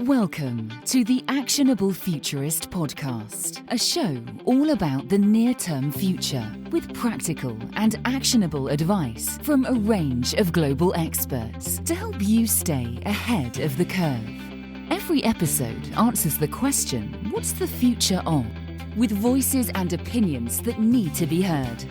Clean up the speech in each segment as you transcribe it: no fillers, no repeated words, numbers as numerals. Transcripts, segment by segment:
Welcome to the Actionable Futurist podcast, a show all about the near-term future with practical and actionable advice from a range of global experts to help you stay ahead of the curve. Every episode answers the question, what's the future of? With voices and opinions that need to be heard.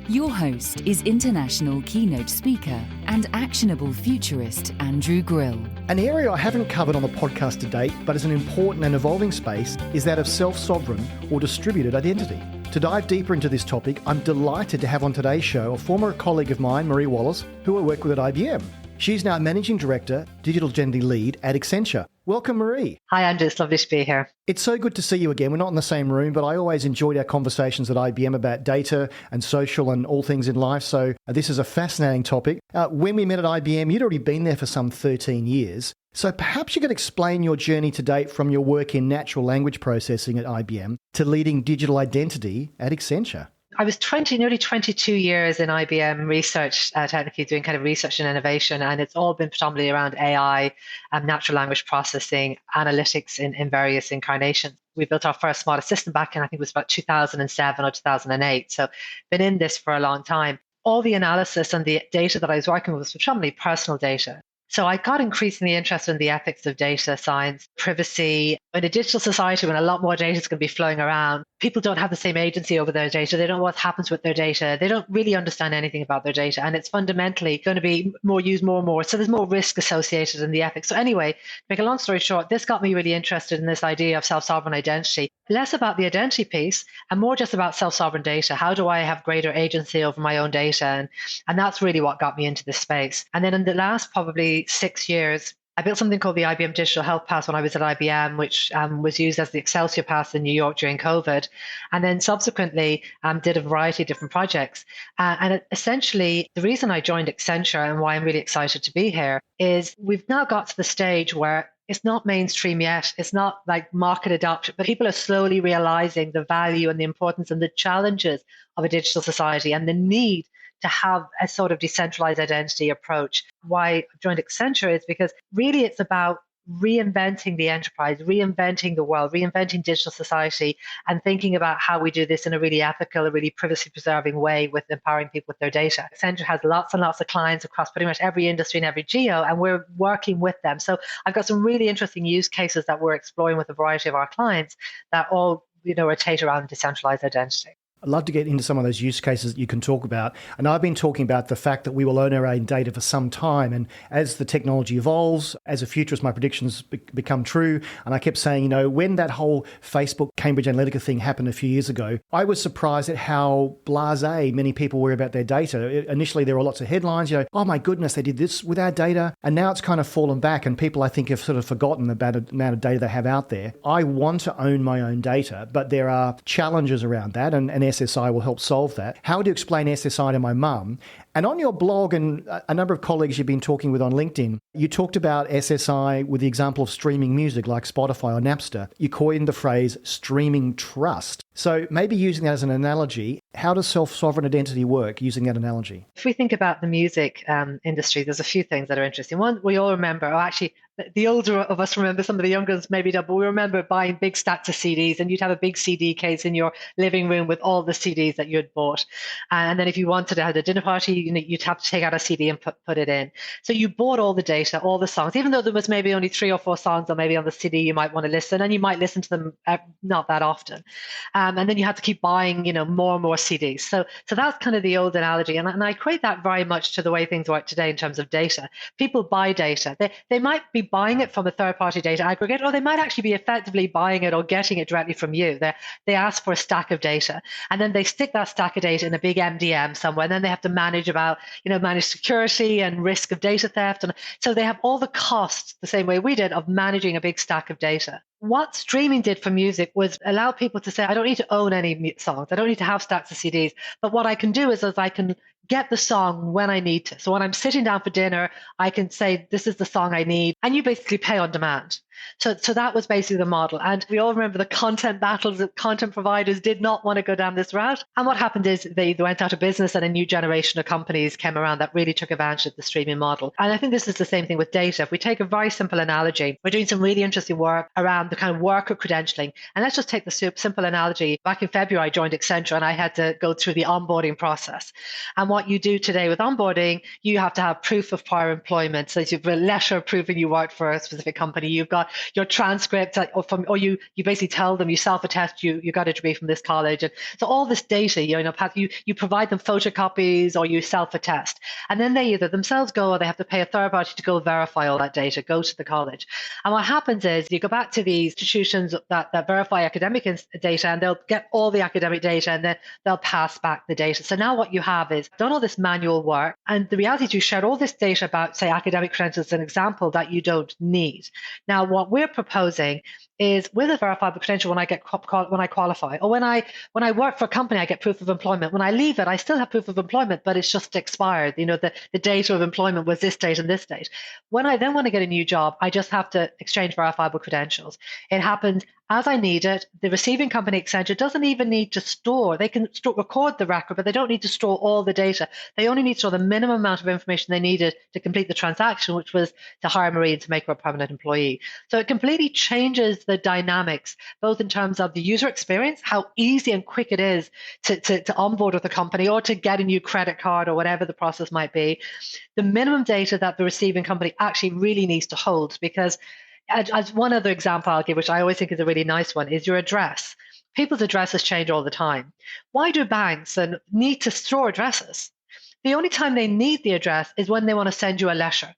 Your host is international keynote speaker and actionable futurist Andrew Grill. An area I haven't covered on the podcast to date, but is an important and evolving space, is that of self-sovereign or distributed identity. To dive deeper into this topic, I'm delighted to have on today's show a former colleague of mine, Marie Wallace, who I work with at IBM. She's now Managing Director, Digital Identity Lead at Accenture. Welcome, Marie. Hi, Andrew. It's lovely to be here. It's so good to see you again. We're not in the same room, but I always enjoyed our conversations at IBM about data and social and all things in life. So this is a fascinating topic. When we met at IBM, you'd already been there for some 13 years. So perhaps you could explain your journey to date from your work in natural language processing at IBM to leading digital identity at Accenture. I was nearly 22 years in IBM research, technically doing kind of research and innovation, and it's all been predominantly around AI, natural language processing, analytics in various incarnations. We built our first smart assistant back in, I think it was about 2007 or 2008. So been in this for a long time. All the analysis and the data that I was working with was predominantly personal data. So I got increasingly interested in the ethics of data science, privacy. In a digital society, when a lot more data is going to be flowing around, people don't have the same agency over their data. They don't know what happens with their data. They don't really understand anything about their data. And it's fundamentally going to be used more and more. So there's more risk associated in the ethics. So anyway, to make a long story short, this got me really interested in this idea of self-sovereign identity. Less about the identity piece and more just about self-sovereign data. How do I have greater agency over my own data? And that's really what got me into this space. And then in the last probably 6 years, I built something called the IBM Digital Health Pass when I was at IBM, which was used as the Excelsior Pass in New York during COVID. And then subsequently did a variety of different projects. Essentially, the reason I joined Accenture and why I'm really excited to be here is we've now got to the stage where it's not mainstream yet. It's not like market adoption, but people are slowly realizing the value and the importance and the challenges of a digital society and the need to have a sort of decentralized identity approach. Why I've joined Accenture is because really it's about reinventing the enterprise, reinventing the world, reinventing digital society, and thinking about how we do this in a really ethical, a really privacy-preserving way with empowering people with their data. Accenture has lots and lots of clients across pretty much every industry and every geo, and we're working with them. So I've got some really interesting use cases that we're exploring with a variety of our clients that all, rotate around decentralized identity. I'd love to get into some of those use cases that you can talk about. And I've been talking about the fact that we will own our own data for some time. And as the technology evolves, as a futurist, my predictions become true. And I kept saying, when that whole Facebook Cambridge Analytica thing happened a few years ago, I was surprised at how blasé many people were about their data. Initially, there were lots of headlines, oh my goodness, they did this with our data. And now it's kind of fallen back and people, I think, have sort of forgotten about the amount of data they have out there. I want to own my own data, but there are challenges around that. And SSI will help solve that. How do you explain SSI to my mum? And on your blog and a number of colleagues you've been talking with on LinkedIn, you talked about SSI with the example of streaming music like Spotify or Napster. You coined the phrase streaming trust. So maybe using that as an analogy, how does self-sovereign identity work using that analogy? If we think about the music industry, there's a few things that are interesting. One, we all remember, the older of us remember, some of the younger ones maybe don't, but we remember buying big stacks of CDs and you'd have a big CD case in your living room with all the CDs that you'd bought. And then if you wanted to have a dinner party, you'd have to take out a CD and put it in. So you bought all the data, all the songs, even though there was maybe only 3 or 4 songs or maybe on the CD you might want to listen, and you might listen to them not that often. And then you had to keep buying, more and more CDs. So that's kind of the old analogy. And I equate that very much to the way things work today in terms of data. People buy data. They might be buying it from a third-party data aggregator, or they might actually be effectively buying it or getting it directly from you. They ask for a stack of data, and then they stick that stack of data in a big MDM somewhere, and then they have to manage security and risk of data theft. And so they have all the costs, the same way we did, of managing a big stack of data. What streaming did for music was allow people to say, I don't need to own any songs. I don't need to have stacks of CDs. But what I can do is I can get the song when I need to. So when I'm sitting down for dinner, I can say, this is the song I need. And you basically pay on demand. So that was basically the model. And we all remember the content battles that content providers did not want to go down this route. And what happened is they went out of business and a new generation of companies came around that really took advantage of the streaming model. And I think this is the same thing with data. If we take a very simple analogy, we're doing some really interesting work around the kind of worker credentialing. And let's just take the simple analogy. Back in February, I joined Accenture and I had to go through the onboarding process. And what you do today with onboarding, you have to have proof of prior employment. So you've a letter proving you worked for a specific company. You've got your transcript, or you basically tell them, you self-attest you got a degree from this college. And so all this data, you provide them photocopies or you self-attest. And then they either themselves go or they have to pay a third party to go verify all that data, go to the college. And what happens is you go back to these institutions that verify academic data and they'll get all the academic data and then they'll pass back the data. So now what you have is done all this manual work, and the reality is you shared all this data about, say, academic credentials as an example that you don't need. Now, what we're proposing is with a verifiable credential, when I qualify, or when I work for a company, I get proof of employment. When I leave it, I still have proof of employment, but it's just expired. The date of employment was this date and this date. When I then want to get a new job, I just have to exchange verifiable credentials. It happens as I need it. The receiving company, Accenture, doesn't even need to store. They can record the record, but they don't need to store all the data. They only need to store the minimum amount of information they needed to complete the transaction, which was to hire Marie and to make her a permanent employee. So it completely changes the dynamics, both in terms of the user experience, how easy and quick it is to onboard with a company or to get a new credit card or whatever the process might be, the minimum data that the receiving company actually really needs to hold. Because as one other example I'll give, which I always think is a really nice one, is your address. People's addresses change all the time. Why do banks need to store addresses? The only time they need the address is when they want to send you a letter,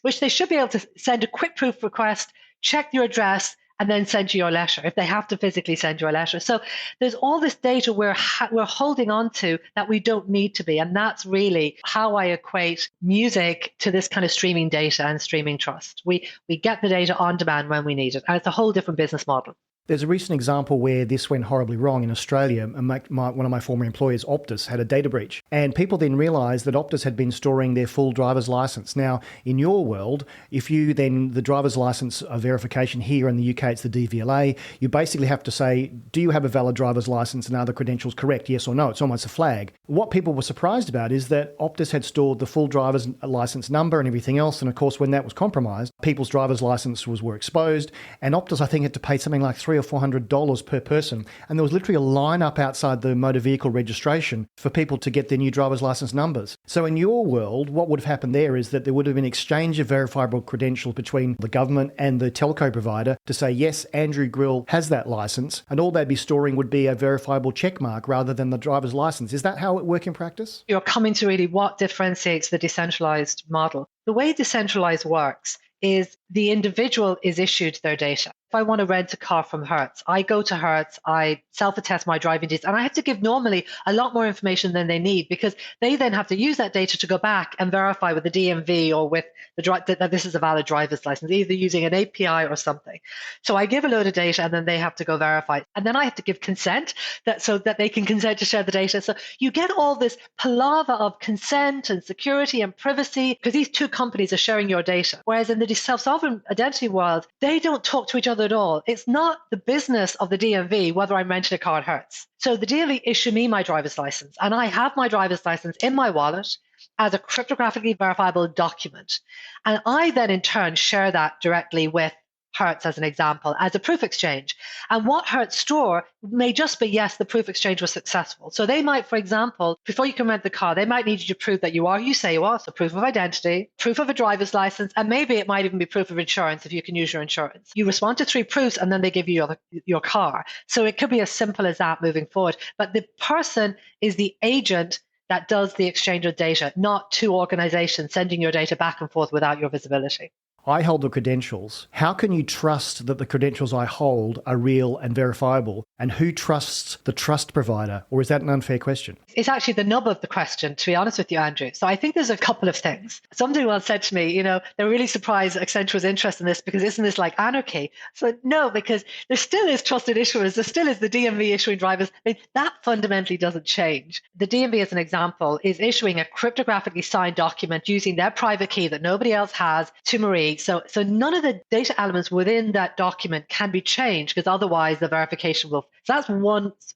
which they should be able to send a quick proof request, check your address, and then send you your letter if they have to physically send you a letter. So there's all this data we're holding on to that we don't need to be. And that's really how I equate music to this kind of streaming data and streaming trust. We get the data on demand when we need it. And it's a whole different business model. There's a recent example where this went horribly wrong in Australia. One of my former employers, Optus, had a data breach. And people then realised that Optus had been storing their full driver's licence. Now, in your world, if you then, the driver's licence verification here in the UK, it's the DVLA, you basically have to say, do you have a valid driver's licence and are the credentials correct, yes or no? It's almost a flag. What people were surprised about is that Optus had stored the full driver's licence number and everything else. And of course, when that was compromised, people's driver's licences were exposed. And Optus, I think, had to pay something like $300 or $400 per person. And there was literally a line up outside the motor vehicle registration for people to get their new driver's license numbers. So in your world, what would have happened there is that there would have been exchange of verifiable credentials between the government and the telco provider to say, yes, Andrew Grill has that license, and all they'd be storing would be a verifiable check mark rather than the driver's license. Is that how it works in practice? You're coming to really what differentiates the decentralized model. The way decentralized works is the individual is issued their data. If I want to rent a car from Hertz, I go to Hertz, I self-attest my driving data, and I have to give normally a lot more information than they need because they then have to use that data to go back and verify with the DMV or with that this is a valid driver's license, either using an API or something. So I give a load of data and then they have to go verify. And then I have to give consent so that they can consent to share the data. So you get all this palaver of consent and security and privacy because these two companies are sharing your data. Whereas in the self-sovereign identity world, they don't talk to each other at all. It's not the business of the DMV whether I'm renting a car at Hertz. So the DMV issue me my driver's license, and I have my driver's license in my wallet as a cryptographically verifiable document. And I then in turn share that directly with Hertz as an example, as a proof exchange. And what Hertz store may just be, yes, the proof exchange was successful. So they might, for example, before you can rent the car, they might need you to prove that you are who you say you are. So proof of identity, proof of a driver's license, and maybe it might even be proof of insurance if you can use your insurance. You respond to 3 proofs and then they give you your car. So it could be as simple as that moving forward. But the person is the agent that does the exchange of data, not 2 organizations sending your data back and forth without your visibility. I hold the credentials. How can you trust that the credentials I hold are real and verifiable? And who trusts the trust provider? Or is that an unfair question? It's actually the nub of the question, to be honest with you, Andrew. So I think there's a couple of things. Somebody once said to me, they're really surprised Accenture was interested in this because isn't this like anarchy? So no, because there still is trusted issuers. There still is the DMV issuing drivers. I mean, that fundamentally doesn't change. The DMV, as an example, is issuing a cryptographically signed document using their private key that nobody else has to Marie DMV. So none of the data elements within that document can be changed because otherwise the verification will. So that's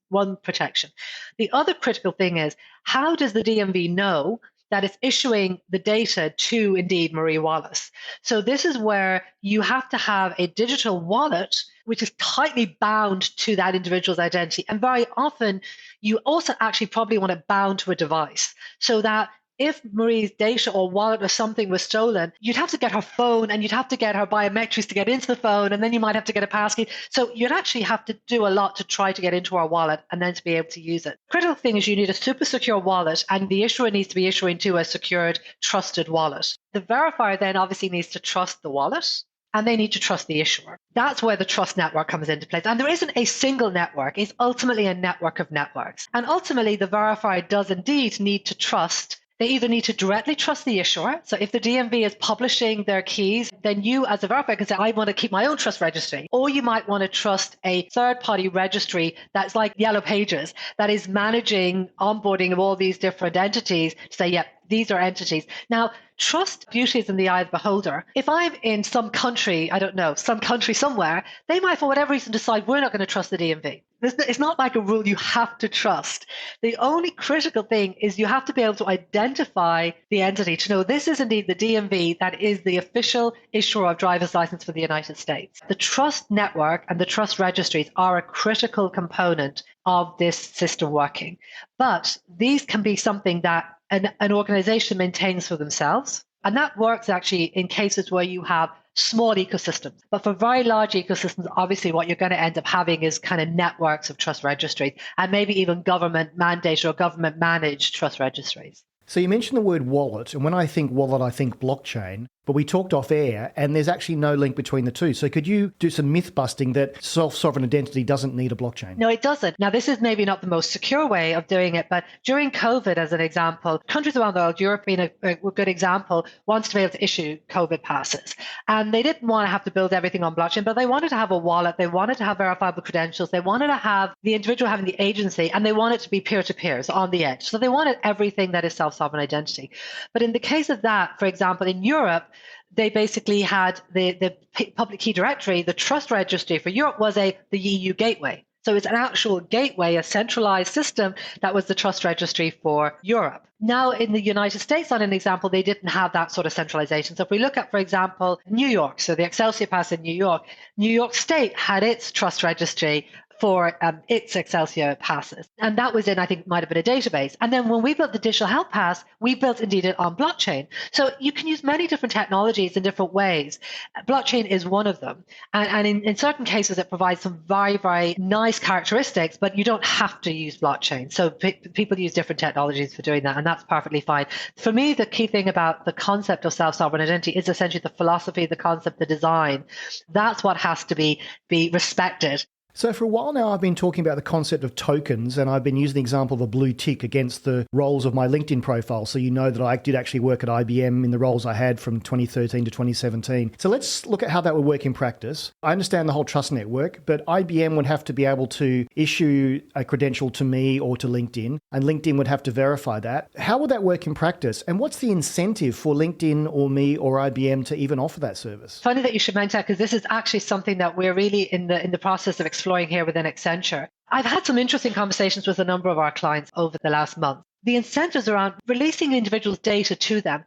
one protection. The other critical thing is, how does the DMV know that it's issuing the data to indeed Marie Wallace? So this is where you have to have a digital wallet which is tightly bound to that individual's identity. And very often you also actually probably want it bound to a device so that if Marie's data or wallet or something was stolen, you'd have to get her phone and you'd have to get her biometrics to get into the phone, and then you might have to get a passkey. So you'd actually have to do a lot to try to get into our wallet and then to be able to use it. Critical thing is you need a super secure wallet, and the issuer needs to be issuing to a secured, trusted wallet. The verifier then obviously needs to trust the wallet, and they need to trust the issuer. That's where the trust network comes into place. And there isn't a single network. It's ultimately a network of networks. And ultimately, the verifier does indeed need to trust. They either need to directly trust the issuer. So if the DMV is publishing their keys, then you as a verifier can say, I want to keep my own trust registry. Or you might want to trust a third-party registry that's like Yellow Pages, that is managing onboarding of all these different entities to say, yep, these are entities. Now, trust beauty is in the eye of the beholder. If I'm in some country, I don't know, some country somewhere, they might for whatever reason decide we're not going to trust the DMV. It's not like a rule you have to trust. The only critical thing is you have to be able to identify the entity to know this is indeed the DMV that is the official issuer of driver's license for the United States. The trust network and the trust registries are a critical component of this system working. But these can be something that an organization maintains for themselves. And that works actually in cases where you have small ecosystems. But for very large ecosystems, obviously what you're going to end up having is kind of networks of trust registries and maybe even government mandated or government managed trust registries. So you mentioned the word wallet, and when I think wallet, I think blockchain, but we talked off air and there's actually no link between the two. So could you do some myth busting that self-sovereign identity doesn't need a blockchain? No, it doesn't. Now, this is maybe not the most secure way of doing it, but during COVID, as an example, countries around the world, Europe being a good example, wants to be able to issue COVID passes. And they didn't want to have to build everything on blockchain, but they wanted to have a wallet. They wanted to have verifiable credentials. They wanted to have the individual having the agency, and they wanted to be peer-to-peer, so on the edge. So they wanted everything that is self-sovereign identity. But in the case of that, for example, in Europe, they basically had the public key directory. The trust registry for Europe was the EU gateway. So it's an actual gateway, a centralized system that was the trust registry for Europe. Now, in the United States, on an example, they didn't have that sort of centralization. So if we look at, for example, New York, so the Excelsior pass in New York State had its trust registry for its Excelsior passes. And that was in, I think, might have been a database. And then when we built the digital health pass, we built indeed it on blockchain. So you can use many different technologies in different ways. Blockchain is one of them. And in certain cases, it provides some very, very nice characteristics, but you don't have to use blockchain. So people use different technologies for doing that, and that's perfectly fine. For me, the key thing about the concept of self-sovereign identity is essentially the philosophy, the concept, the design. That's what has to be respected. So for a while now, I've been talking about the concept of tokens, and I've been using the example of a blue tick against the roles of my LinkedIn profile. So you know that I did actually work at IBM in the roles I had from 2013 to 2017. So let's look at how that would work in practice. I understand the whole trust network, but IBM would have to be able to issue a credential to me or to LinkedIn, and LinkedIn would have to verify that. How would that work in practice? And what's the incentive for LinkedIn or me or IBM to even offer that service? Funny that you should mention that, because this is actually something that we're really in the process of exploring here within Accenture. I've had some interesting conversations with a number of our clients over the last month. The incentives around releasing individuals' data to them,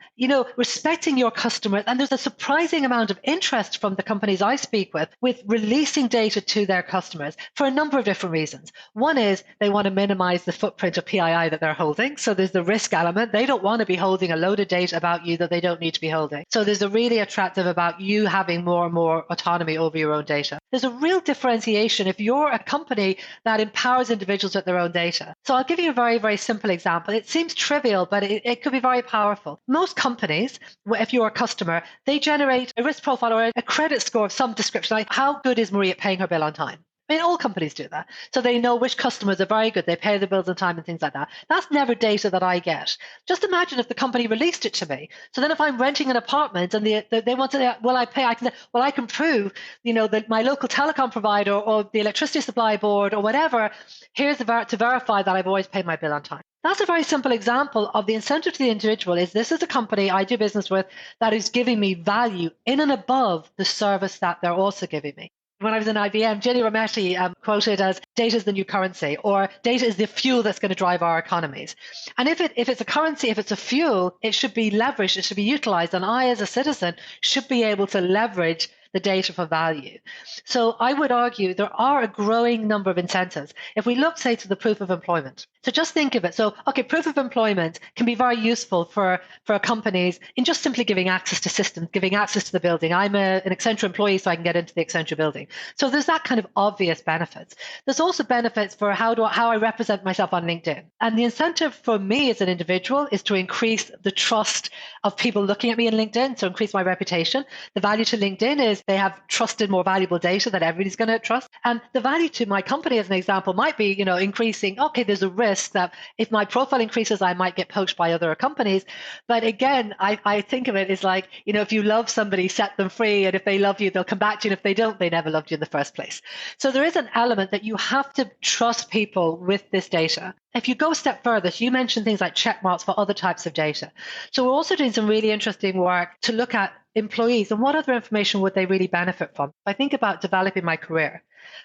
respecting your customers. And there's a surprising amount of interest from the companies I speak with releasing data to their customers for a number of different reasons. One is they want to minimize the footprint of PII that they're holding. So there's the risk element. They don't want to be holding a load of data about you that they don't need to be holding. So there's a really attractive about you having more and more autonomy over your own data. There's a real differentiation if you're a company that empowers individuals with their own data. So I'll give you a very, very simple example. It seems trivial, but it could be very powerful. Most companies, if you're a customer, they generate a risk profile or a credit score of some description, like how good is Marie at paying her bill on time? I mean, all companies do that. So they know which customers are very good. They pay their bills on time and things like that. That's never data that I get. Just imagine if the company released it to me. So then if I'm renting an apartment and they want to, will I pay? I can say, well, I can prove, that my local telecom provider or the electricity supply board or whatever, here's to verify that I've always paid my bill on time. That's a very simple example of the incentive to the individual is this is a company I do business with that is giving me value in and above the service that they're also giving me. When I was in IBM, Ginny Rometty quoted as data is the new currency, or data is the fuel that's going to drive our economies. And if it's a currency, if it's a fuel, it should be leveraged, it should be utilized. And I, as a citizen, should be able to leverage the data for value. So I would argue there are a growing number of incentives. If we look, say, to the proof of employment. So just think of it. So, okay, proof of employment can be very useful for companies in just simply giving access to systems, giving access to the building. I'm an Accenture employee, so I can get into the Accenture building. So there's that kind of obvious benefits. There's also benefits for how I represent myself on LinkedIn. And the incentive for me as an individual is to increase the trust of people looking at me in LinkedIn, so increase my reputation. The value to LinkedIn is they have trusted more valuable data that everybody's going to trust. And the value to my company, as an example, might be, increasing. Okay, there's a risk that if my profile increases, I might get poached by other companies. But again, I think of it as like, if you love somebody, set them free. And if they love you, they'll come back to you. And if they don't, they never loved you in the first place. So there is an element that you have to trust people with this data. If you go a step further, so you mentioned things like check marks for other types of data. So we're also doing some really interesting work to look at employees and what other information would they really benefit from. If I think about developing my career,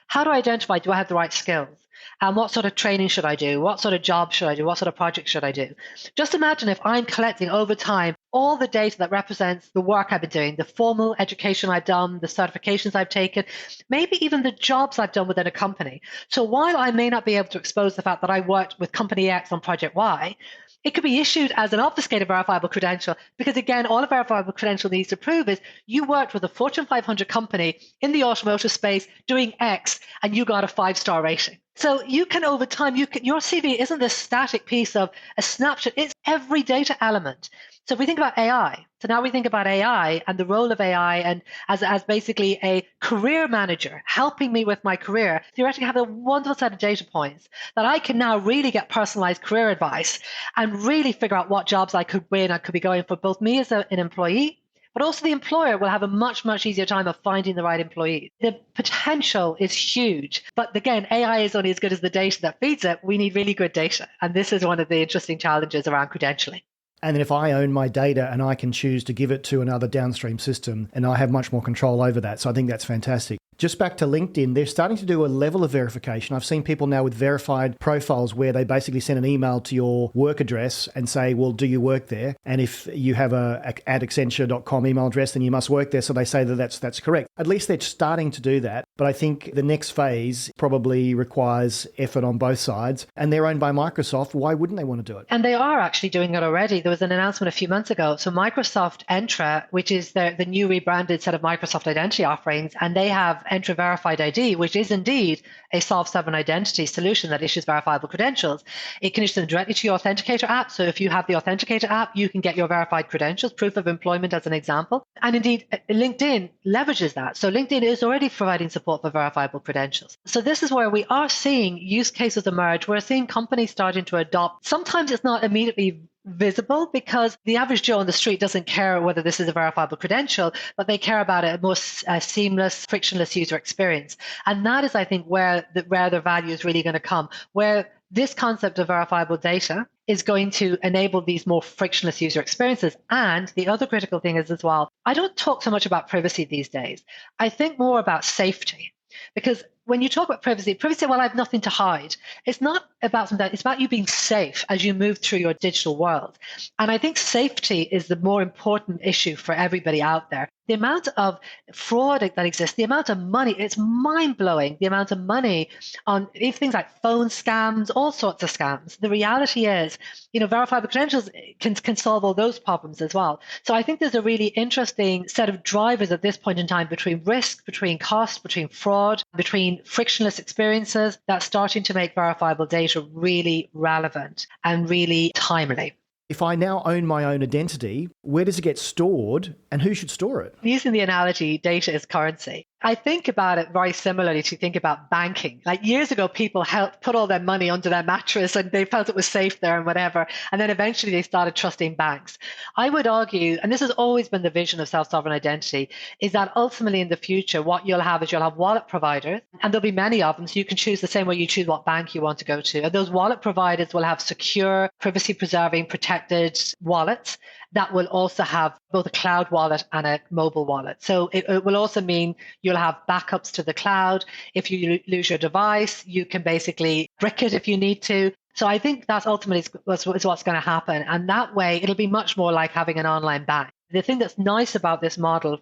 how do I identify, do I have the right skills? And what sort of training should I do? What sort of job should I do? What sort of project should I do? Just imagine if I'm collecting over time all the data that represents the work I've been doing, the formal education I've done, the certifications I've taken, maybe even the jobs I've done within a company. So while I may not be able to expose the fact that I worked with company X on project Y, it could be issued as an obfuscated verifiable credential because, again, all a verifiable credential needs to prove is you worked with a Fortune 500 company in the automotive space doing X and you got a 5-star rating. So you can, over time, your CV isn't this static piece of a snapshot. It's every data element. So if we think about AI, so now we think about AI and the role of AI and as basically a career manager helping me with my career, theoretically have a wonderful set of data points that I can now really get personalized career advice and really figure out what jobs I could win. I could be going for both me as an employee, but also the employer will have a much, much easier time of finding the right employees. The potential is huge. But again, AI is only as good as the data that feeds it. We need really good data. And this is one of the interesting challenges around credentialing. And then if I own my data and I can choose to give it to another downstream system and I have much more control over that. So I think that's fantastic. Just back to LinkedIn, they're starting to do a level of verification. I've seen people now with verified profiles where they basically send an email to your work address and say, well, do you work there? And if you have a @accenture.com email address, then you must work there. So they say that that's correct. At least they're starting to do that. But I think the next phase probably requires effort on both sides. And they're owned by Microsoft. Why wouldn't they want to do it? And they are actually doing it already. There was an announcement a few months ago. So Microsoft Entra, which is the new rebranded set of Microsoft identity offerings, and they have Entra Verified ID, which is indeed a self-sovereign identity solution that issues verifiable credentials. It can issue them directly to your Authenticator app. So if you have the Authenticator app, you can get your verified credentials, proof of employment as an example. And indeed, LinkedIn leverages that. So LinkedIn is already providing support for verifiable credentials. So this is where we are seeing use cases emerge. We're seeing companies starting to adopt. Sometimes it's not immediately visible because the average Joe on the street doesn't care whether this is a verifiable credential, but they care about a more seamless, frictionless user experience. And that is, I think, where the value is really going to come, where this concept of verifiable data is going to enable these more frictionless user experiences. And the other critical thing is as well, I don't talk so much about privacy these days. I think more about safety. Because when you talk about privacy, well, I have nothing to hide. It's not about something, it's about you being safe as you move through your digital world. And I think safety is the more important issue for everybody out there. The amount of fraud that exists, the amount of money, it's mind-blowing, the amount of money on things like phone scams, all sorts of scams. The reality is, verifiable credentials can solve all those problems as well. So I think there's a really interesting set of drivers at this point in time between risk, between cost, between fraud, between frictionless experiences that's starting to make verifiable data really relevant and really timely. If I now own my own identity, where does it get stored and who should store it? Using the analogy, data is currency. I think about it very similarly to think about banking. Like years ago, people helped put all their money under their mattress and they felt it was safe there and whatever. And then eventually they started trusting banks. I would argue, and this has always been the vision of self-sovereign identity, is that ultimately in the future, what you'll have is you'll have wallet providers, and there'll be many of them. So you can choose the same way you choose what bank you want to go to. And those wallet providers will have secure, privacy preserving, protected wallets that will also have both a cloud wallet and a mobile wallet. So it will also mean you'll have backups to the cloud. If you lose your device, you can basically brick it if you need to. So I think that's ultimately what's going to happen. And that way, it'll be much more like having an online bank. The thing that's nice about this model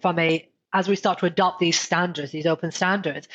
as we start to adopt these standards, these open standards,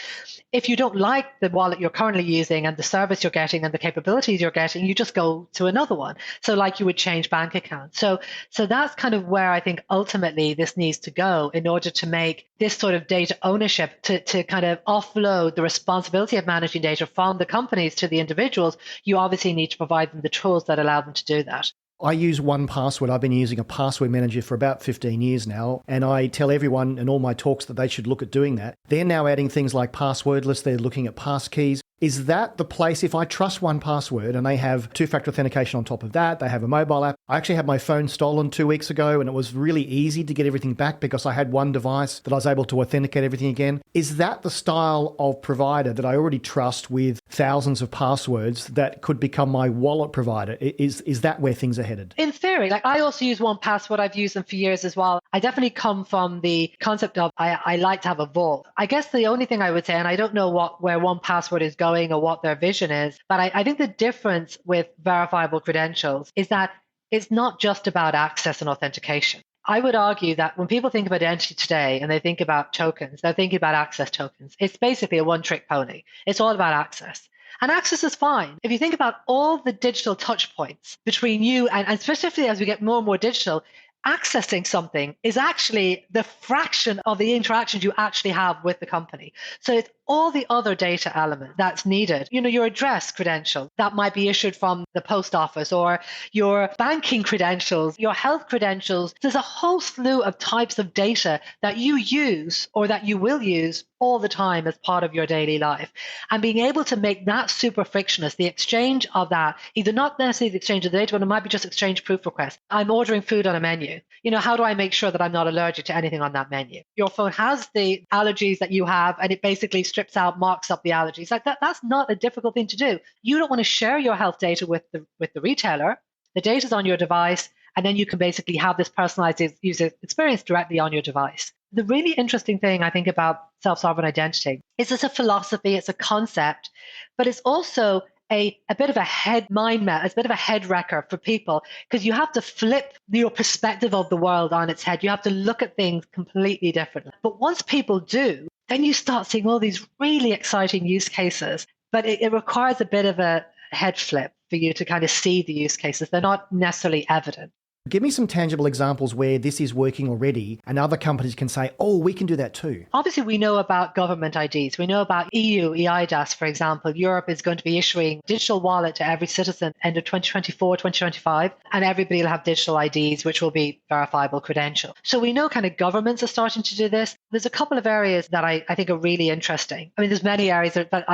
if you don't like the wallet you're currently using and the service you're getting and the capabilities you're getting, you just go to another one. So like you would change bank accounts. So that's kind of where I think ultimately this needs to go in order to make this sort of data ownership to kind of offload the responsibility of managing data from the companies to the individuals. You obviously need to provide them the tools that allow them to do that. I use 1Password. I've been using a password manager for about 15 years now, and I tell everyone in all my talks that they should look at doing that. They're now adding things like passwordless. They're looking at passkeys. Is that the place, if I trust 1Password and they have two-factor authentication on top of that, they have a mobile app. I actually had my phone stolen 2 weeks ago and it was really easy to get everything back because I had one device that I was able to authenticate everything again. Is that the style of provider that I already trust with thousands of passwords that could become my wallet provider? Is that where things are headed? In theory, like I also use 1Password. I've used them for years as well. I definitely come from the concept of I like to have a vault. I guess the only thing I would say, and I don't know where 1Password is going or what their vision is, but I think the difference with verifiable credentials is that it's not just about access and authentication. I would argue that when people think of identity today and they think about tokens, they're thinking about access tokens. It's basically a one-trick pony. It's all about access. And access is fine. If you think about all the digital touch points between you and specifically as we get more and more digital, accessing something is actually the fraction of the interactions you actually have with the company. So it's all the other data elements that's needed. You know, your address credential that might be issued from the post office, or your banking credentials, your health credentials. There's a whole slew of types of data that you use or that you will use all the time as part of your daily life. And being able to make that super frictionless, the exchange of that, either not necessarily the exchange of the data, but it might be just exchange proof requests. I'm ordering food on a menu. You know, how do I make sure that I'm not allergic to anything on that menu? Your phone has the allergies that you have, and it basically strips out, marks up the allergies. Like that's not a difficult thing to do. You don't want to share your health data with the retailer. The data's on your device, and then you can basically have this personalized user experience directly on your device. The really interesting thing I think about self-sovereign identity is it's a philosophy, it's a concept, but it's also a bit of a head mind map, it's a bit of a head wrecker for people, because you have to flip your perspective of the world on its head. You have to look at things completely differently. But once people do, then you start seeing all these really exciting use cases. But it requires a bit of a head flip for you to kind of see the use cases. They're not necessarily evident. Give me some tangible examples where this is working already and other companies can say, oh, we can do that too. Obviously, we know about government IDs. We know about EU, EIDAS, for example. Europe is going to be issuing digital wallet to every citizen end of 2024, 2025, and everybody will have digital IDs, which will be verifiable credential. So we know kind of governments are starting to do this. There's a couple of areas that I think are really interesting. I mean, there's many areas, but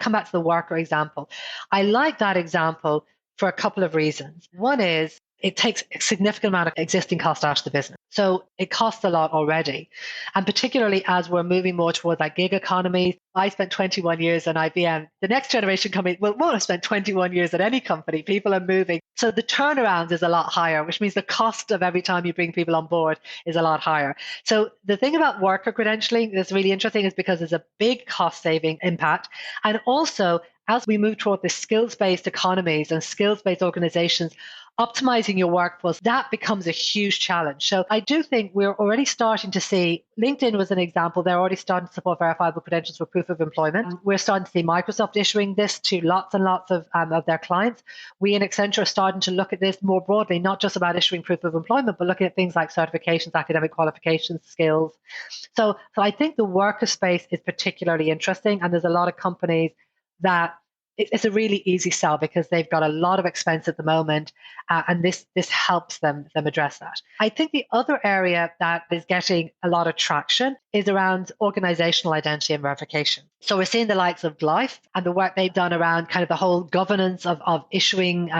come back to the worker example. I like that example for a couple of reasons. One is, it takes a significant amount of existing cost out of the business. So it costs a lot already. And particularly as we're moving more towards that gig economy, I spent 21 years at IBM. The next generation coming won't have spent 21 years at any company. People are moving. So the turnaround is a lot higher, which means the cost of every time you bring people on board is a lot higher. So the thing about worker credentialing that's really interesting is because there's a big cost saving impact. And also, as we move toward the skills-based economies and skills-based organizations, optimizing your workforce, that becomes a huge challenge. So I do think we're already starting to see, LinkedIn was an example, they're already starting to support verifiable credentials for proof of employment. We're starting to see Microsoft issuing this to lots and lots of their clients. We in Accenture are starting to look at this more broadly, not just about issuing proof of employment, but looking at things like certifications, academic qualifications, skills. So I think the worker space is particularly interesting, and there's a lot of companies that it's a really easy sell because they've got a lot of expense at the moment, and this helps them address that. I think the other area that is getting a lot of traction is around organizational identity and verification. So we're seeing the likes of Life and the work they've done around kind of the whole governance of issuing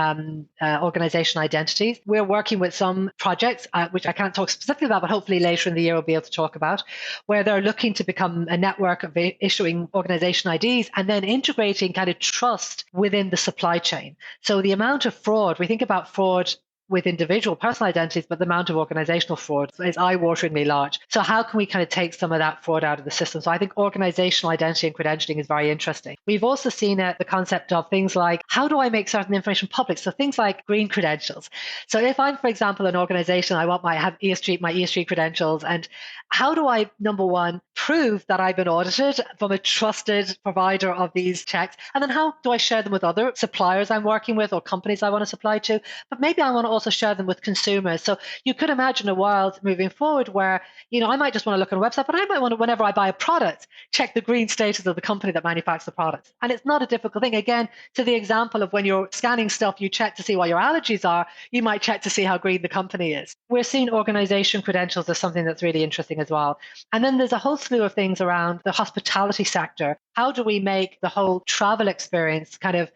organizational identities. We're working with some projects, which I can't talk specifically about, but hopefully later in the year we'll be able to talk about, where they're looking to become a network of issuing organization IDs and then integrating kind of trust within the supply chain. So the amount of fraud, we think about fraud with individual personal identities, but the amount of organizational fraud is eye-wateringly large. So how can we kind of take some of that fraud out of the system? So I think organizational identity and credentialing is very interesting. We've also seen the concept of things like, how do I make certain information public? So things like green credentials. So if I'm, for example, an organization, I want my ESG credentials, and how do I, number one, prove that I've been audited from a trusted provider of these checks? And then how do I share them with other suppliers I'm working with or companies I want to supply to? But maybe I want to also share them with consumers. So you could imagine a world moving forward where, I might just want to look on a website, but I might want to, whenever I buy a product, check the green status of the company that manufactures the product. And it's not a difficult thing. Again, to the example of when you're scanning stuff, you check to see what your allergies are, you might check to see how green the company is. We're seeing organization credentials as something that's really interesting as well. And then there's a whole slew of things around the hospitality sector. How do we make the whole travel experience kind of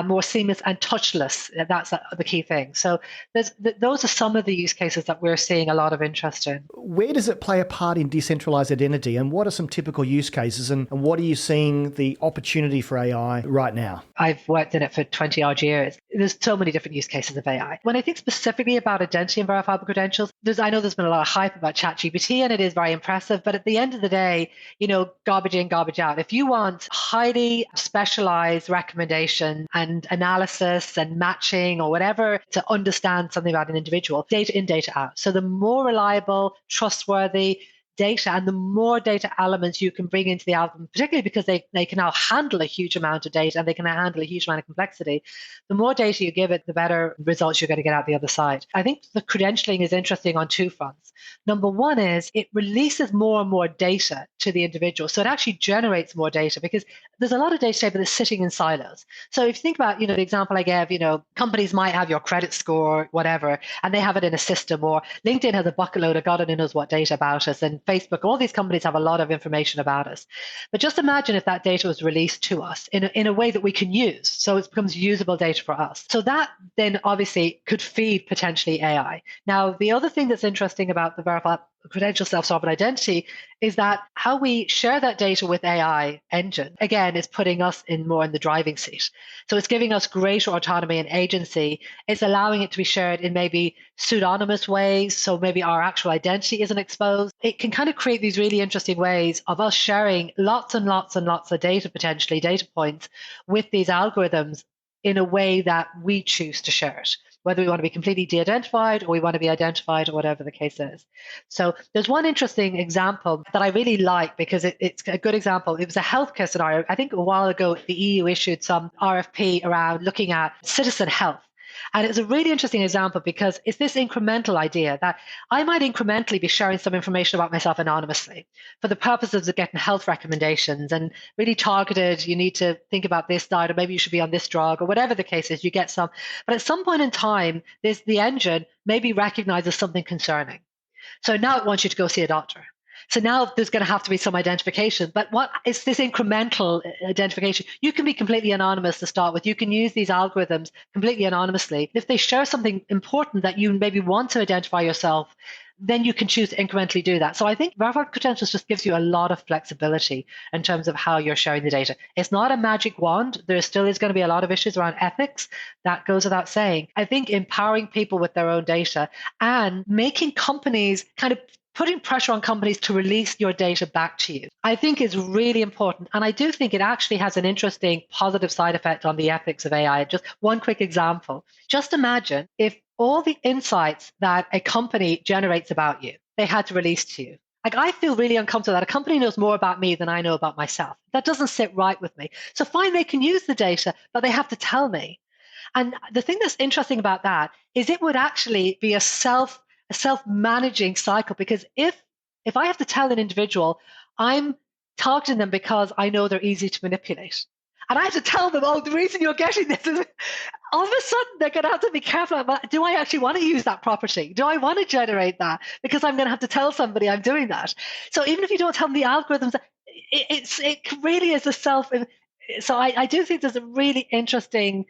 more seamless and touchless? That's the key thing. So those are some of the use cases that we're seeing a lot of interest in. Where does it play a part in decentralized identity, and what are some typical use cases, and what are you seeing the opportunity for AI right now? I've worked in it for 20 odd years. There's so many different use cases of AI. When I think specifically about identity and verifiable credentials, I know there's been a lot of hype about ChatGPT, and it is very impressive. But at the end of the day, garbage in, garbage out. If you want highly specialized recommendation and analysis and matching or whatever to understand something about an individual, data in, data out. So the more reliable, trustworthy data and the more data elements you can bring into the algorithm, particularly because they can now handle a huge amount of data and they can now handle a huge amount of complexity, the more data you give it, the better results you're going to get out the other side. I think the credentialing is interesting on two fronts. Number one is it releases more and more data to the individual. So it actually generates more data because there's a lot of data but it's sitting in silos. So if you think about, the example I gave, companies might have your credit score, whatever, and they have it in a system, or LinkedIn has a bucket load of God only knows what data about us, and Facebook, all these companies have a lot of information about us. But just imagine if that data was released to us in a way that we can use. So it becomes usable data for us. So that then obviously could feed potentially AI. Now, the other thing that's interesting about the verified credential self-sovereign identity is that how we share that data with AI engine, again, is putting us more in the driving seat. So it's giving us greater autonomy and agency. It's allowing it to be shared in maybe pseudonymous ways. So maybe our actual identity isn't exposed. It can kind of create these really interesting ways of us sharing lots and lots and lots of data, potentially data points with these algorithms in a way that we choose to share it, whether we want to be completely de-identified or we want to be identified or whatever the case is. So there's one interesting example that I really like because it's a good example. It was a healthcare scenario. I think a while ago, the EU issued some RFP around looking at citizen health. And it's a really interesting example because it's this incremental idea that I might incrementally be sharing some information about myself anonymously for the purposes of getting health recommendations and really targeted. You need to think about this diet, or maybe you should be on this drug, or whatever the case is, you get some. But at some point in time, the engine maybe recognizes something concerning. So now it wants you to go see a doctor. So now there's going to have to be some identification. But what is this incremental identification? You can be completely anonymous to start with. You can use these algorithms completely anonymously. If they share something important that you maybe want to identify yourself, then you can choose to incrementally do that. So I think verified credentials just gives you a lot of flexibility in terms of how you're sharing the data. It's not a magic wand. There still is going to be a lot of issues around ethics. That goes without saying. I think empowering people with their own data and making companies kind of putting pressure on companies to release your data back to you, I think is really important. And I do think it actually has an interesting positive side effect on the ethics of AI. Just one quick example. Just imagine if all the insights that a company generates about you, they had to release to you. Like, I feel really uncomfortable that a company knows more about me than I know about myself. That doesn't sit right with me. So fine, they can use the data, but they have to tell me. And the thing that's interesting about that is it would actually be a self-managing cycle, because if I have to tell an individual I'm targeting them because I know they're easy to manipulate, And I have to tell them, oh, the reason you're getting this is all of a sudden they're going to have to be careful about, do I actually want to use that property? Do I want to generate that? Because I'm going to have to tell somebody I'm doing that. So even if you don't tell them the algorithms, it really is a self. So I do think there's a really interesting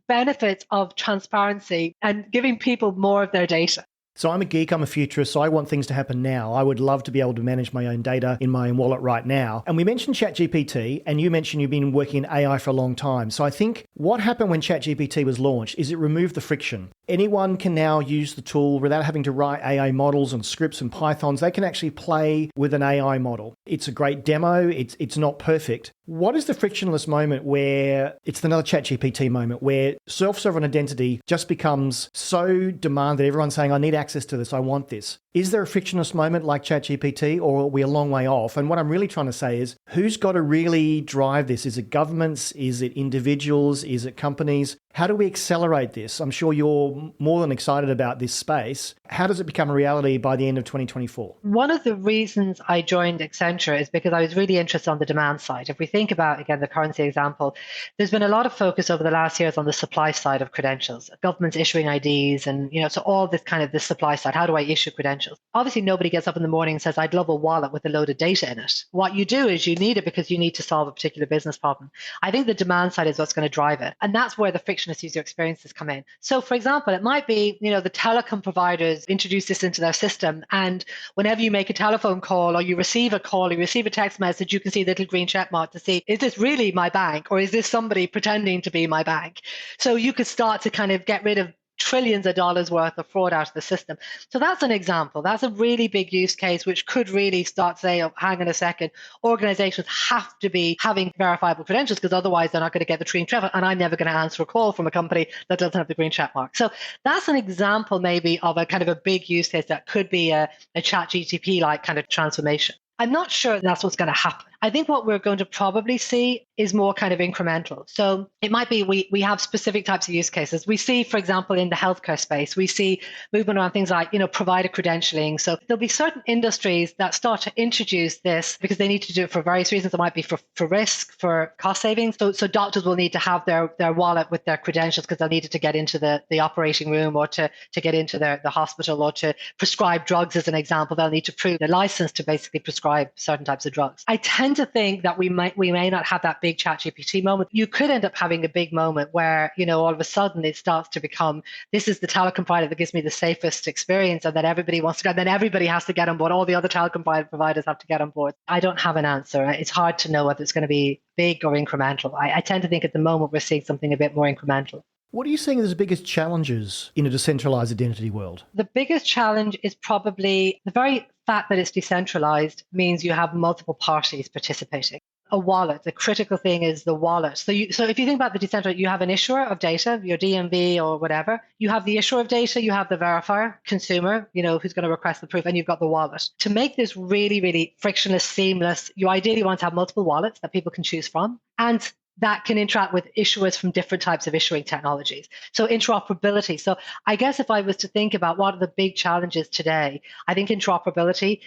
benefit of transparency and giving people more of their data. So I'm a geek, I'm a futurist, so I want things to happen now. I would love to be able to manage my own data in my own wallet right now. And we mentioned ChatGPT, and you mentioned you've been working in AI for a long time. So I think what happened when ChatGPT was launched is it removed the friction. Anyone can now use the tool without having to write AI models and scripts and Pythons. They can actually play with an AI model. It's a great demo. It's not perfect. What is the frictionless moment where it's another ChatGPT moment where self-sovereign identity just becomes so demanded, everyone's saying, I need access to this, I want this. Is there a frictionless moment like ChatGPT, or are we a long way off? And what I'm really trying to say is, who's got to really drive this? Is it governments? Is it individuals? Is it companies? How do we accelerate this? I'm sure you're more than excited about this space. How does it become a reality by the end of 2024? One of the reasons I joined Accenture is because I was really interested on the demand side. If we think about, again, the currency example, there's been a lot of focus over the last years on the supply side of credentials, governments issuing IDs and, so all this kind of the supply side. How do I issue credentials? Obviously, nobody gets up in the morning and says, I'd love a wallet with a load of data in it. What you do is you need it because you need to solve a particular business problem. I think the demand side is what's going to drive it. And that's where the frictionless user experiences come in. So, for example, it might be, the telecom providers introduce this into their system. And whenever you make a telephone call or you receive a call, you receive a text message, you can see the little green check mark to see, is this really my bank or is this somebody pretending to be my bank? So you could start to kind of get rid of trillions of dollars worth of fraud out of the system. So that's an example. That's a really big use case, which could really start saying, oh, hang on a second, organizations have to be having verifiable credentials because otherwise they're not going to get the green check, and I'm never going to answer a call from a company that doesn't have the green check mark. So that's an example maybe of a kind of a big use case that could be a ChatGPT-like kind of transformation. I'm not sure that's what's going to happen. I think what we're going to probably see is more kind of incremental. So it might be we have specific types of use cases. We see, for example, in the healthcare space, we see movement around things like, provider credentialing. So there'll be certain industries that start to introduce this because they need to do it for various reasons. It might be for risk, for cost savings. So doctors will need to have their wallet with their credentials because they'll need it to get into the operating room or to get into the hospital or to prescribe drugs, as an example. They'll need to prove their license to basically prescribe certain types of drugs. I tend to think that we may not have that big ChatGPT moment. You could end up having a big moment where, all of a sudden it starts to become, this is the telecom provider that gives me the safest experience, and then everybody wants to go, and then everybody has to get on board. All the other telecom providers have to get on board. I don't have an answer. It's hard to know whether it's going to be big or incremental. I tend to think at the moment we're seeing something a bit more incremental. What are you seeing as the biggest challenges in a decentralized identity world? The biggest challenge is probably the very fact that it's decentralized means you have multiple parties participating. A wallet, the critical thing is the wallet. So if you think about the decentralized, you have an issuer of data, your DMV or whatever. You have the issuer of data, you have the verifier, consumer, who's going to request the proof, and you've got the wallet. To make this really, really frictionless, seamless, you ideally want to have multiple wallets that people can choose from. And that can interact with issuers from different types of issuing technologies. So interoperability. So I guess if I was to think about what are the big challenges today, I think interoperability,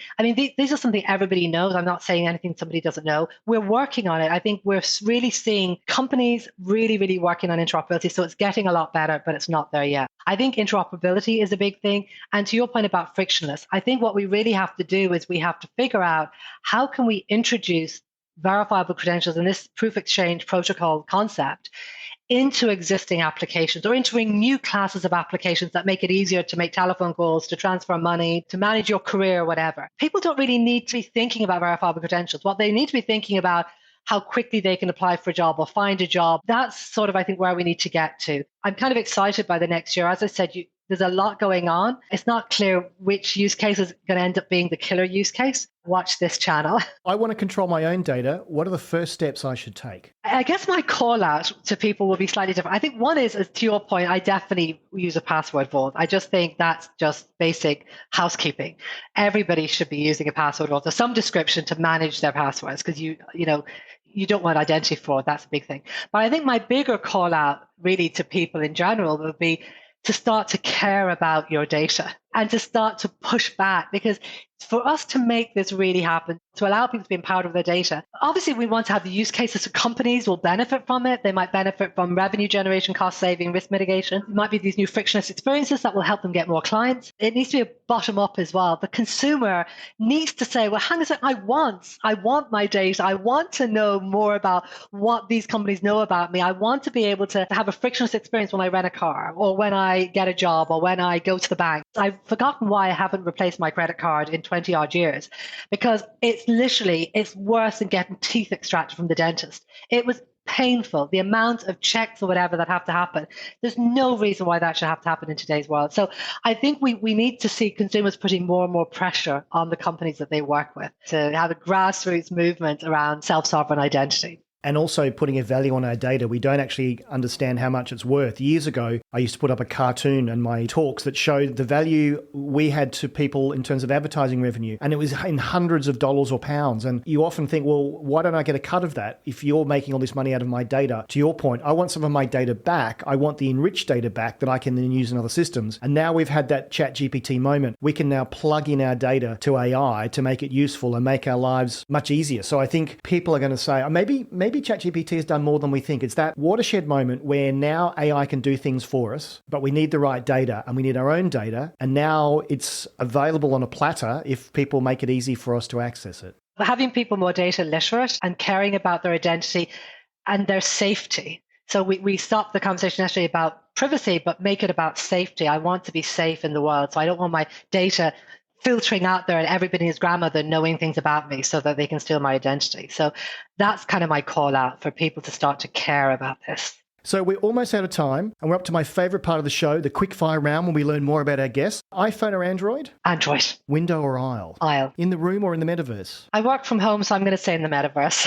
these are something everybody knows. I'm not saying anything somebody doesn't know. We're working on it. I think we're really seeing companies really, really working on interoperability. So it's getting a lot better, but it's not there yet. I think interoperability is a big thing. And to your point about frictionless, I think what we really have to do is we have to figure out how can we introduce verifiable credentials and this proof exchange protocol concept into existing applications or entering new classes of applications that make it easier to make telephone calls, to transfer money, to manage your career, whatever. People don't really need to be thinking about verifiable credentials. What they need to be thinking about how quickly they can apply for a job or find a job. That's sort of, I think, where we need to get to. I'm kind of excited by the next year. As I said, there's a lot going on. It's not clear which use case is going to end up being the killer use case. Watch this channel. I want to control my own data. What are the first steps I should take? I guess my call out to people will be slightly different. I think one is to your point, I definitely use a password vault. I just think that's just basic housekeeping. Everybody should be using a password vault or some description to manage their passwords because you don't want identity fraud. That's a big thing. But I think my bigger call out really to people in general would be to start to care about your data. and to start to push back, because for us to make this really happen, to allow people to be empowered with their data, obviously we want to have the use cases so companies will benefit from it. They might benefit from revenue generation, cost saving, risk mitigation. It might be these new frictionless experiences that will help them get more clients. It needs to be a bottom up as well. The consumer needs to say, well, hang on a second, I want my data. I want to know more about what these companies know about me. I want to be able to have a frictionless experience when I rent a car or when I get a job or when I go to the bank. I've forgotten why I haven't replaced my credit card in 20 odd years, because it's worse than getting teeth extracted from the dentist. It was painful, the amount of checks or whatever that have to happen. There's no reason why that should have to happen in today's world. So I think we need to see consumers putting more and more pressure on the companies that they work with to have a grassroots movement around self-sovereign identity. And also putting a value on our data. We don't actually understand how much it's worth. Years ago, I used to put up a cartoon in my talks that showed the value we had to people in terms of advertising revenue. And it was in hundreds of dollars or pounds. And you often think, well, why don't I get a cut of that if you're making all this money out of my data? To your point, I want some of my data back. I want the enriched data back that I can then use in other systems. And now we've had that ChatGPT moment. We can now plug in our data to AI to make it useful and make our lives much easier. So I think people are going to say, maybe ChatGPT has done more than we think. It's that watershed moment where now AI can do things for us, but we need the right data and we need our own data. And now it's available on a platter if people make it easy for us to access it. Having people more data literate and caring about their identity and their safety. So we stopped the conversation yesterday about privacy, but make it about safety. I want to be safe in the world. So I don't want my data filtering out there and everybody and his grandmother knowing things about me so that they can steal my identity. So that's kind of my call out for people to start to care about this. So we're almost out of time, and we're up to my favorite part of the show, the quickfire round, when we learn more about our guests. iPhone or Android? Android. Window or aisle? Aisle. In the room or in the metaverse? I work from home, so I'm going to say in the metaverse.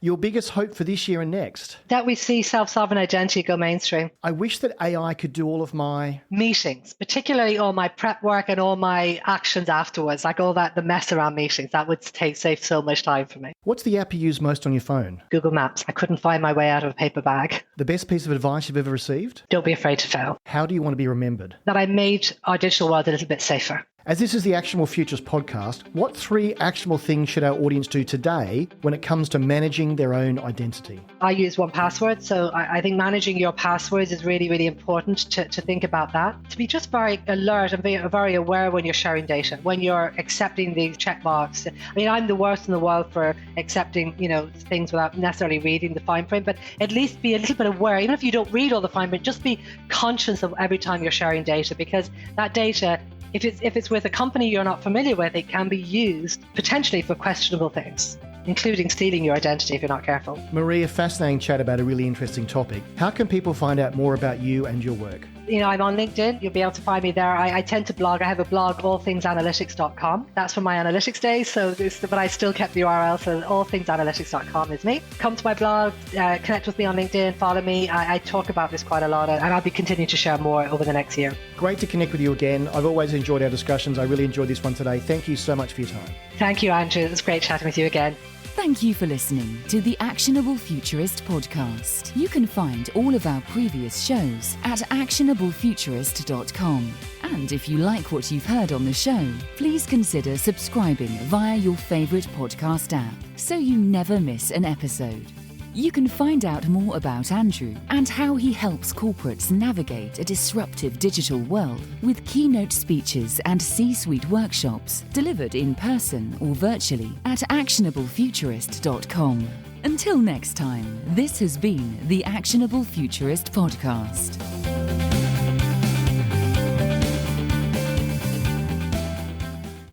Your biggest hope for this year and next? That we see self-sovereign identity go mainstream. I wish that AI could do all of my meetings, particularly all my prep work and all my actions afterwards, like all that, the mess around meetings. That would save so much time for me. What's the app you use most on your phone? Google Maps. I couldn't find my way out of a paper bag. The best piece of advice you've ever received? Don't be afraid to fail. How do you want to be remembered? That I made our digital world a little bit safer. As this is the Actionable Futures podcast, what 3 actionable things should our audience do today when it comes to managing their own identity? I use 1Password, so I think managing your passwords is really, really important to think about that. To be just very alert and very aware when you're sharing data, when you're accepting these checkbox. I mean, I'm the worst in the world for accepting, things without necessarily reading the fine print, but at least be a little bit aware. Even if you don't read all the fine print, just be conscious of every time you're sharing data, because that data, if it's with a company you're not familiar with, it can be used potentially for questionable things, including stealing your identity if you're not careful. Maria, fascinating chat about a really interesting topic. How can people find out more about you and your work? I'm on LinkedIn. You'll be able to find me there. I tend to blog. I have a blog, allthingsanalytics.com. That's from my analytics days, but I still kept the URL, so allthingsanalytics.com is me. Come to my blog, connect with me on LinkedIn, follow me. I talk about this quite a lot, and I'll be continuing to share more over the next year. Great to connect with you again. I've always enjoyed our discussions. I really enjoyed this one today. Thank you so much for your time. Thank you, Andrew. It was great chatting with you again. Thank you for listening to the Actionable Futurist podcast. You can find all of our previous shows at actionablefuturist.com. And if you like what you've heard on the show, please consider subscribing via your favorite podcast app so you never miss an episode. You can find out more about Andrew and how he helps corporates navigate a disruptive digital world with keynote speeches and C-suite workshops delivered in person or virtually at actionablefuturist.com. Until next time, this has been the Actionable Futurist podcast.